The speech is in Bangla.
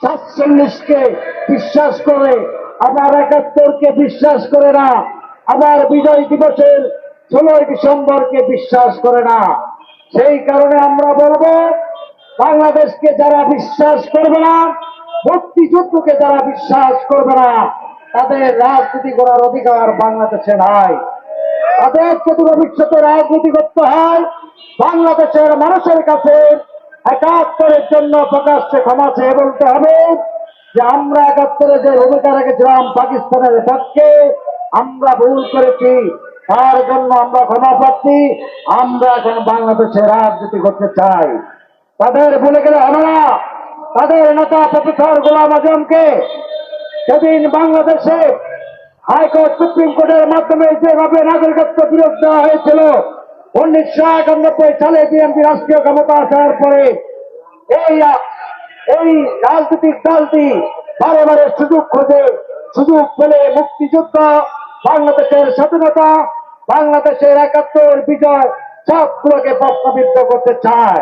47কে বিশ্বাস করে, আবার 71কে বিশ্বাস করে না, আবার বিজয় দিবসের 16ই ডিসেম্বরকে বিশ্বাস করে না। সেই কারণে আমরা বলবো, বাংলাদেশকে যারা বিশ্বাস করবে না, মুক্তিযুদ্ধকে যারা বিশ্বাস করবে না, তাদের রাজনীতি করার অধিকার বাংলাদেশে নাই। তাদের যদি ভবিষ্যতে রাজনীতি করতে হয়, বাংলাদেশের মানুষের কাছে 71-এর জন্য প্রকাশ্যে ক্ষমা চেয়ে বলতে হবে যে আমরা 71-এ যে ভূমিকা রেখেছিলাম পাকিস্তানের পক্ষে, আমরা ভুল করেছি, তার জন্য আমরা ক্ষমা প্রার্থী। আমরা এখন বাংলাদেশে রাজনীতি করতে চাই। তাদের ভুলে গেলে হবে না। তাদের নেতা প্রফেসর গোলাম আজমকে সেদিন বাংলাদেশে হাইকোর্ট সুপ্রিম কোর্টের মাধ্যমে যেভাবে নাগরিকত্ব বিরোধ দেওয়া হয়েছিল, 1991 সালে বিএনপি রাষ্ট্রীয় ক্ষমতা আসার পরে এই এই রাজনৈতিক দলটি বারে বারে সুযোগ খোঁজে, সুযোগ পেলে মুক্তিযুদ্ধ, বাংলাদেশের স্বাধীনতা, বাংলাদেশের 71 বিজয় সবগুলোকে প্রশ্নবিদ্ধ করতে চায়।